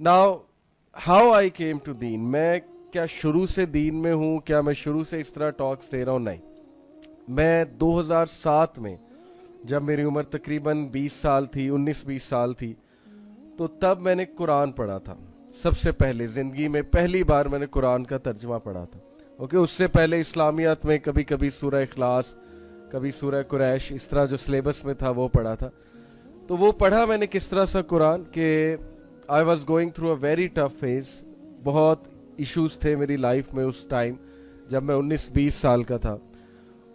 Now how I came to दीन, मैं क्या शुरू से दीन में हूँ, क्या मैं शुरू से इस तरह टॉक्स दे रहा हूँ? नहीं, मैं 2007 में जब मेरी उम्र तकरीबन 20 साल थी, 19-20 साल थी, तो तब मैंने कुरान पढ़ा था। सबसे पहले ज़िंदगी में पहली बार मैंने कुरान का तर्जुमा पढ़ा था। ओके, उससे पहले इस्लामियात में कभी कभी सूरह इखलास, कभी सूरह कुरैश, इस तरह जो सिलेबस में था वो पढ़ा था। तो वो पढ़ा मैंने किस तरह सा कुरान कि I was going through a very tough phase. बहुत इश्यूज थे मेरी लाइफ में उस टाइम जब मैं 19-20 साल का था,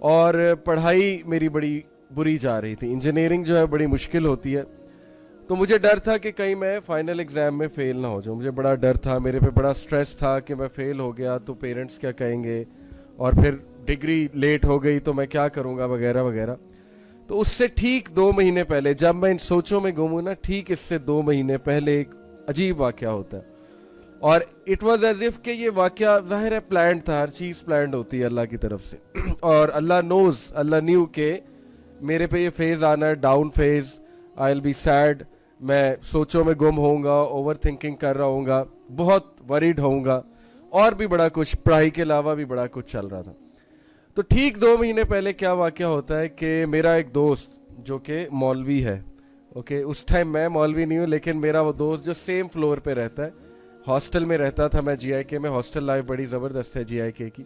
और पढ़ाई मेरी बड़ी बुरी जा रही थी। इंजीनियरिंग जो है बड़ी मुश्किल होती है, तो मुझे डर था कि कहीं मैं फाइनल एग्ज़ाम में फ़ेल ना हो जाऊँ। मुझे बड़ा डर था, मेरे पे बड़ा स्ट्रेस था कि मैं फ़ेल हो गया तो पेरेंट्स क्या कहेंगे, और फिर डिग्री लेट हो गई तो मैं क्या करूँगा, वगैरह वगैरह। तो उससे ठीक 2 महीने पहले, जब मैं इन सोचों में गुम हूँ ना, ठीक इससे 2 महीने पहले एक अजीब वाक़या होता है। और इट वाज एज इफ कि ये वाक़या ज़ाहिर है प्लान्ड था, हर चीज़ प्लान्ड होती है अल्लाह की तरफ से। और अल्लाह नोज़, अल्लाह न्यू के मेरे पे ये फेज़ आना है, down phase, I will be sad, मैं सोचों में गुम होऊंगा, ओवर थिंकिंग कर रहा हूँगा, बहुत वरीड होऊंगा, और भी बड़ा कुछ, पढ़ाई के अलावा भी बड़ा कुछ चल रहा था। तो ठीक 2 महीने पहले क्या वाक़या होता है कि मेरा एक दोस्त जो कि मौलवी है, ओके, उस टाइम मैं मौलवी नहीं हूँ, लेकिन मेरा वो दोस्त जो सेम फ्लोर पे रहता है, हॉस्टल में रहता था, मैं जीआईके में, हॉस्टल लाइफ बड़ी ज़बरदस्त है जीआईके की,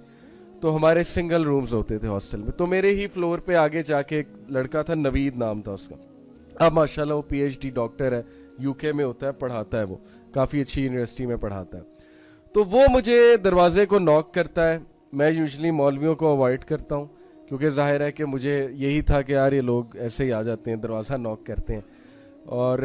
तो हमारे सिंगल रूम्स होते थे हॉस्टल में। तो मेरे ही फ्लोर पे आगे जाके एक लड़का था, नवीद नाम था उसका। अब माशाल्लाह वो पीएचडी डॉक्टर है, यूके में होता है, पढ़ाता है, वो काफ़ी अच्छी यूनिवर्सिटी में पढ़ाता है। तो वो मुझे दरवाजे को नॉक करता है। मैं यूजुअली मौलवियों को अवॉइड करता हूँ, क्योंकि जाहिर है कि मुझे यही था कि यार ये लोग ऐसे ही आ जाते हैं, दरवाज़ा नॉक करते हैं। और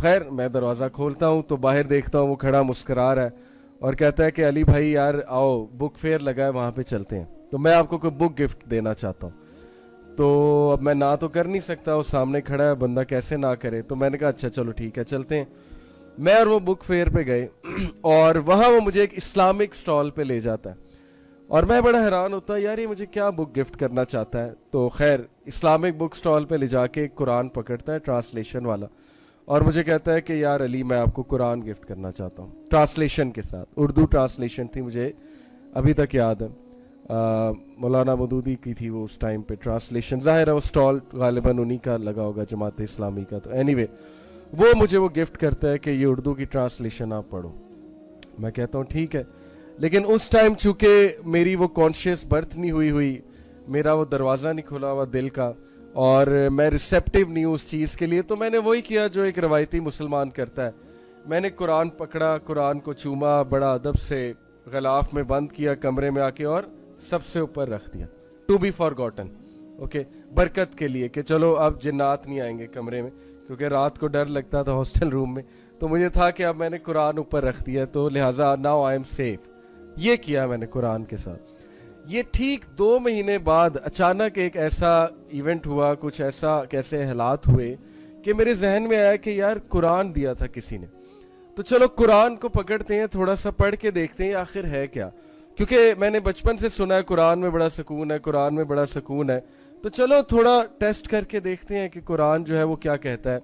खैर मैं दरवाज़ा खोलता हूँ तो बाहर देखता हूँ वो खड़ा मुस्करा रहा है और कहता है कि अली भाई यार आओ, बुक फेयर लगा है, वहाँ पे चलते हैं, तो मैं आपको कोई बुक गिफ्ट देना चाहता हूँ। तो अब मैं ना तो कर नहीं सकता, वो सामने खड़ा है बंदा, कैसे ना करे। तो मैंने कहा अच्छा चलो ठीक है चलते हैं। मैं और वो बुक फेयर पे गए और वहाँ वो मुझे एक इस्लामिक स्टॉल पे ले जाता है, और मैं बड़ा हैरान होता है यार ये मुझे क्या बुक गिफ्ट करना चाहता है। तो खैर इस्लामिक बुक स्टॉल पे ले जाके एक कुरान पकड़ता है, ट्रांसलेशन वाला, और मुझे कहता है कि यार अली मैं आपको कुरान गिफ्ट करना चाहता हूँ, ट्रांसलेशन के साथ। उर्दू ट्रांसलेशन थी, मुझे अभी तक याद है, मौलाना मदूदी की थी वो उस टाइम पे ट्रांसलेशन। ज़ाहिर है वो स्टॉल गालिबन उन्हीं का लगा होगा, जमात इस्लामी का। तो एनीवे वो मुझे वो गिफ्ट करता है कि ये उर्दू की ट्रांसलेशन आप पढ़ो। मैं कहता हूँ ठीक है, लेकिन उस टाइम चूँकि मेरी वो कॉन्शियस बर्थ नहीं हुई, मेरा वो दरवाज़ा नहीं खुला हुआ दिल का, और मैं रिसेप्टिव नहीं हूँ उस चीज़ के लिए, तो मैंने वही किया जो एक रवायती मुसलमान करता है। मैंने कुरान पकड़ा, कुरान को चूमा, बड़ा अदब से गलाफ में बंद किया कमरे में आके, और सबसे ऊपर रख दिया, टू बी फॉरगॉटन, ओके, बरकत के लिए कि चलो अब जिन्नात नहीं आएंगे कमरे में, क्योंकि रात को डर लगता था हॉस्टल रूम में। तो मुझे था कि अब मैंने कुरान ऊपर रख दिया, तो लिहाजा नाउ आई एम सेफ। ये किया मैंने कुरान के साथ। ये ठीक 2 महीने बाद अचानक एक ऐसा इवेंट हुआ, कुछ ऐसा कैसे हालात हुए कि मेरे जहन में आया कि यार कुरान दिया था किसी ने, तो चलो कुरान को पकड़ते हैं, थोड़ा सा पढ़ के देखते हैं आखिर है क्या। क्योंकि मैंने बचपन से सुना है कुरान में बड़ा सुकून है, कुरान में बड़ा सुकून है, तो चलो थोड़ा टेस्ट करके देखते हैं कि कुरान जो है वो क्या कहता है।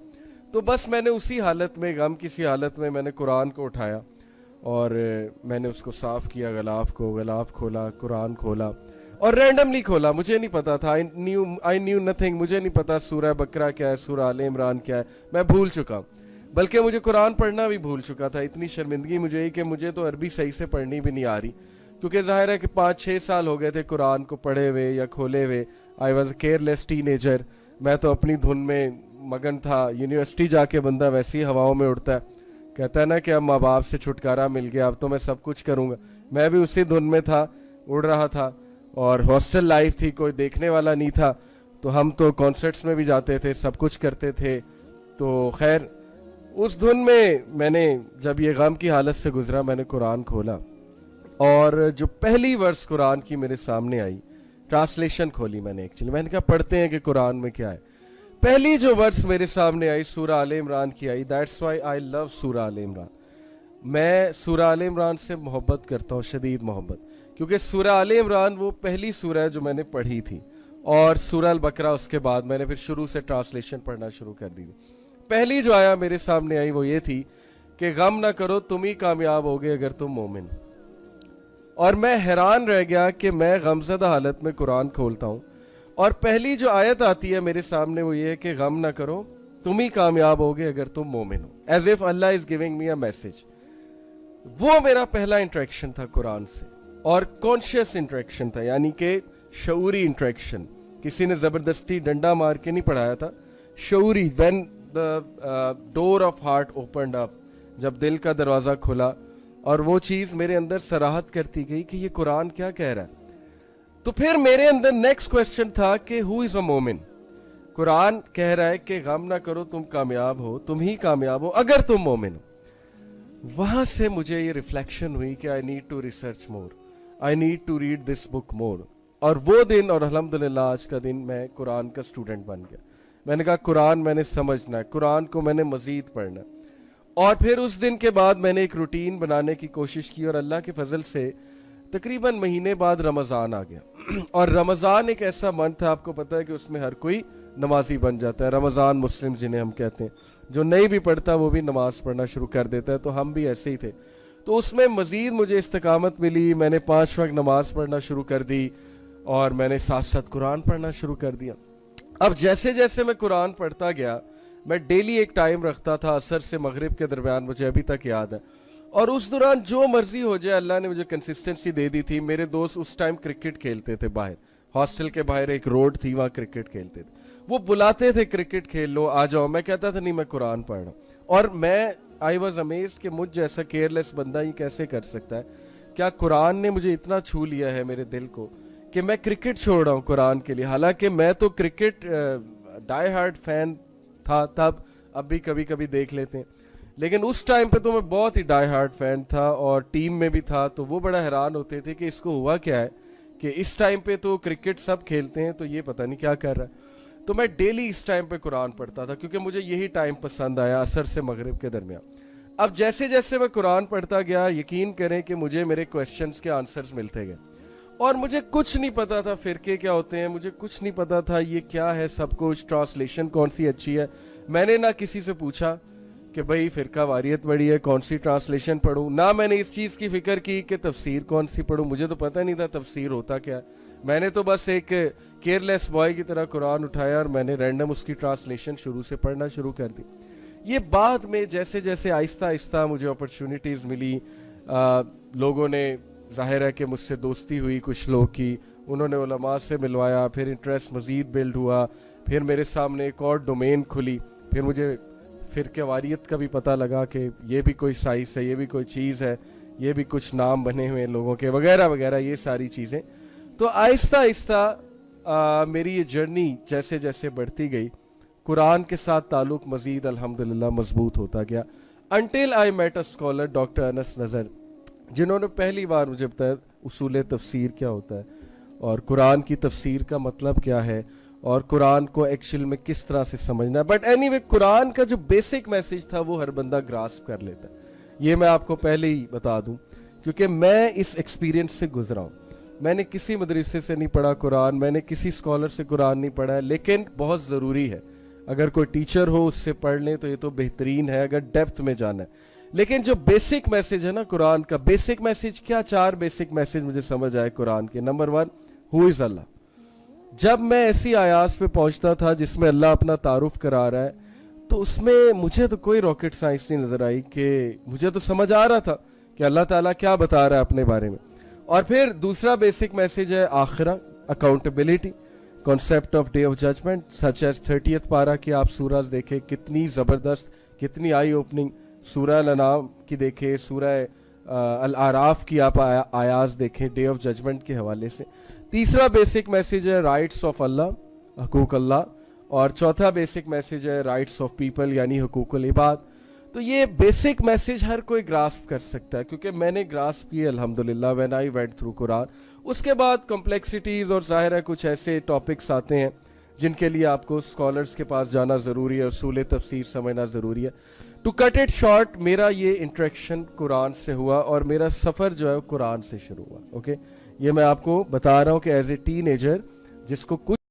तो बस मैंने उसी हालत में, गम की सी हालत में, मैंने कुरान को उठाया और मैंने उसको साफ़ किया, गलाफ को, गलाफ खोला, कुरान खोला, और रैंडमली खोला, मुझे नहीं पता था, आई न्यू नथिंग, मुझे नहीं पता सूरह बकरा क्या है, सूरह आले इमरान क्या है, मैं भूल चुका, बल्कि मुझे कुरान पढ़ना भी भूल चुका था। इतनी शर्मिंदगी मुझे ही कि मुझे तो अरबी सही से पढ़नी भी नहीं आ रही, क्योंकि ज़ाहिर है कि 5-6 साल हो गए थे कुरान को पढ़े हुए या खोले हुए। आई वॉज केयरलेस टीनेजर, मैं तो अपनी धुन में मगन था। यूनिवर्सिटी जाके बंदा वैसी ही हवाओं में उड़ता है, कहता है ना कि अब माँ बाप से छुटकारा मिल गया, अब तो मैं सब कुछ करूँगा। मैं भी उसी धुन में था, उड़ रहा था, और हॉस्टल लाइफ थी, कोई देखने वाला नहीं था, तो हम तो कॉन्सर्ट्स में भी जाते थे, सब कुछ करते थे। तो खैर उस धुन में मैंने, जब ये गम की हालत से गुजरा, मैंने कुरान खोला, और जो पहली वर्स कुरान की मेरे सामने आई, ट्रांसलेशन खोली मैंने, एक्चुअली मैंने कहा पढ़ते हैं कि कुरान में क्या है। पहली जो वर्स मेरे सामने आई सूरह आले इमरान की आई। दैट्स व्हाई आई लव सूरह आले इमरान। मैं सूरह आले इमरान से मोहब्बत करता हूँ, शदीद मोहब्बत, क्योंकि सूरह आले इमरान वो पहली सूरह है जो मैंने पढ़ी थी, और सूरह अल बकरा उसके बाद मैंने फिर शुरू से ट्रांसलेशन पढ़ना शुरू कर दी थी। पहली जो आया मेरे सामने आई वो ये थी کہ غम ना करो तुम ही कामयाब होगे अगर तुम मोमिन। और मैं हैरान रह गया कि मैं गमज़दा हालत में कुरान खोलता हूँ और पहली जो आयत आती है मेरे सामने वो ये है कि गम ना करो तुम ही कामयाब होगे अगर तुम मोमिन हो, as if Allah is giving me a message. वो मेरा पहला इंटरेक्शन था कुरान से, और कॉन्शियस इंटरेक्शन था, यानी कि शऊरी इंटरेक्शन। किसी ने ज़बरदस्ती डंडा मार के नहीं पढ़ाया था, शऊरी, when the door of heart opened up, जब दिल का दरवाज़ा खुला और वो चीज़ मेरे अंदर सराहत करती गई कि ये कुरान क्या कह रहा है। तो फिर मेरे अंदर नेक्स्ट क्वेश्चन था कि हु इज़ अ मोमिन। कुरान कह रहा है कि गम ना करो तुम कामयाब हो, तुम ही कामयाब हो अगर तुम मोमिन हो। वहाँ से मुझे ये रिफ्लेक्शन हुई कि I need to research more, I need to read this book more. और वो दिन, और अल्हम्दुलिल्लाह आज का दिन मैं कुरान का स्टूडेंट बन गया। मैंने कहा कुरान मैंने समझना है, कुरान को मैंने मज़ीद पढ़ना है। और फिर उस दिन के बाद मैंने एक रूटीन बनाने की कोशिश की, और अल्लाह के फजल से तकरीबन महीने बाद रमज़ान आ गया। और रमज़ान एक ऐसा मंथ था, आपको पता है कि उसमें हर कोई नमाजी बन जाता है। रमज़ान मुस्लिम जिन्हें हम कहते हैं, जो नहीं भी पढ़ता वो भी नमाज़ पढ़ना शुरू कर देता है, तो हम भी ऐसे ही थे। तो उसमें मज़ीद मुझे इस्तकामत मिली, मैंने 5 वक्त नमाज़ पढ़ना शुरू कर दी और मैंने साथ साथ कुरान पढ़ना शुरू कर दिया। अब जैसे जैसे मैं कुरान पढ़ता गया, मैं डेली एक टाइम रखता था असर से मगरिब के दरमियान, मुझे अभी तक याद है। और उस दौरान जो मर्जी हो जाए, अल्लाह ने मुझे कंसिस्टेंसी दे दी थी। मेरे दोस्त उस टाइम क्रिकेट खेलते थे बाहर, हॉस्टल के बाहर एक रोड थी, वहाँ क्रिकेट खेलते थे। वो बुलाते थे क्रिकेट खेल लो, आ जाओ। मैं कहता था नहीं, मैं कुरान पढ़ रहा हूँ। और मैं आई वॉज अमेज्ड कि मुझ जैसा केयरलेस बंदा ये कैसे कर सकता है। क्या कुरान ने मुझे इतना छू लिया है मेरे दिल को कि मैं क्रिकेट छोड़ रहा हूँ कुरान के लिए। हालांकि मैं तो क्रिकेट डाई हार्ड फैन था तब, अब भी कभी कभी देख लेते हैं, लेकिन उस टाइम पे तो मैं बहुत ही डाई हार्ड फैन था और टीम में भी था। तो वो बड़ा हैरान होते थे कि इसको हुआ क्या है कि इस टाइम पे तो क्रिकेट सब खेलते हैं, तो ये पता नहीं क्या कर रहा है। तो मैं डेली इस टाइम पे कुरान पढ़ता था, क्योंकि मुझे यही टाइम पसंद आया, असर से मगरिब के दरमियान। अब जैसे जैसे मैं कुरान पढ़ता गया, यकीन करें कि मुझे मेरे क्वेश्चंस के आंसर्स मिलते गए। और मुझे कुछ नहीं पता था फिरके क्या होते हैं, मुझे कुछ नहीं पता था ये क्या है सब कुछ, ट्रांसलेशन कौन सी अच्छी है। मैंने ना किसी से पूछा कि भाई फिरका वारियत बड़ी है, कौन सी ट्रांसलेशन पढूं, ना मैंने इस चीज़ की फिक्र की कि तफसीर कौन सी पढूं। मुझे तो पता नहीं था तफसीर होता क्या है। मैंने तो बस एक केयरलेस बॉय की तरह कुरान उठाया और मैंने रैंडम उसकी ट्रांसलेशन शुरू से पढ़ना शुरू कर दी। ये बाद में जैसे जैसे आहिस्ता आहिस्ता मुझे अपॉर्चुनिटीज़ मिली, लोगों ने, जाहिर है कि मुझसे दोस्ती हुई कुछ लोग की, उन्होंने उलमा से मिलवाया, फिर इंटरेस्ट मज़ीद बिल्ड हुआ, फिर मेरे सामने एक और डोमेन खुली, फिर मुझे फिरके वारियत का भी पता लगा कि ये भी कोई साइंस है, ये भी कोई चीज़ है, ये भी कुछ नाम बने हुए हैं लोगों के, वगैरह वगैरह, ये सारी चीज़ें। तो आहिस्ता आहिस्ता मेरी ये जर्नी जैसे जैसे बढ़ती गई, कुरान के साथ ताल्लुक़ मज़ीद अल्हम्दुलिल्लाह मजबूत होता गया, until I met a scholar doctor Anas Nazar, जिन्होंने पहली बार मुझे बताया उसूल तफसीर क्या होता है और कुरान की तफसीर का मतलब क्या है और कुरान को एक्चुअल में किस तरह से समझना है। बट एनीवे, कुरान का जो बेसिक मैसेज था वो हर बंदा ग्रास्प कर लेता है, ये मैं आपको पहले ही बता दूं, क्योंकि मैं इस एक्सपीरियंस से गुजरा हूँ। मैंने किसी मदरसे से नहीं पढ़ा कुरान, मैंने किसी स्कॉलर से कुरान नहीं पढ़ा है, लेकिन बहुत ज़रूरी है अगर कोई टीचर हो उससे पढ़ लें तो ये तो बेहतरीन है अगर डेप्थ में जाना है। लेकिन जो बेसिक मैसेज है ना कुरान का, बेसिक मैसेज क्या, 4 बेसिक मैसेज मुझे समझ आए कुरान के। नंबर 1, हु इज़ अल्लाह। जब मैं ऐसी आयास पे पहुंचता था जिसमें अल्लाह अपना तारुफ करा रहा है, तो उसमें मुझे तो कोई रॉकेट साइंस नहीं नजर आई, कि मुझे तो समझ आ रहा था कि अल्लाह ताला क्या बता रहा है अपने बारे में। और फिर दूसरा बेसिक मैसेज है आखिरा, accountability, concept of day of judgement, such as 30th पारा की आप सूरज देखें, कितनी ज़बरदस्त, कितनी आई ओपनिंग। सूरह अल-अनाम की देखें, सूरह अल-आराफ की आप आयाज देखें डे ऑफ जजमेंट के हवाले से। तीसरा बेसिक मैसेज है राइट्स ऑफ अल्लाह, हकूक अल्लाह। और चौथा बेसिक मैसेज है राइट्स ऑफ पीपल, यानी हकूकुल इबाद। तो ये बेसिक मैसेज हर कोई ग्रास्प कर सकता है, क्योंकि मैंने ग्रास्प किए अल्हम्दुलिल्लाह when I went through Quran. उसके बाद कॉम्प्लेक्सिटीज़ और ज़ाहिर है कुछ ऐसे टॉपिक्स आते हैं जिनके लिए आपको स्कॉलर्स के पास जाना ज़रूरी है, उसूल तफसीर समझना ज़रूरी है। टू कट इट शॉर्ट, मेरा ये इंट्रैक्शन कुरान से हुआ और मेरा सफ़र जो है कुरान से शुरू हुआ। ओके, ये मैं आपको बता रहा हूँ कि एज ए टीनेजर जिसको कुछ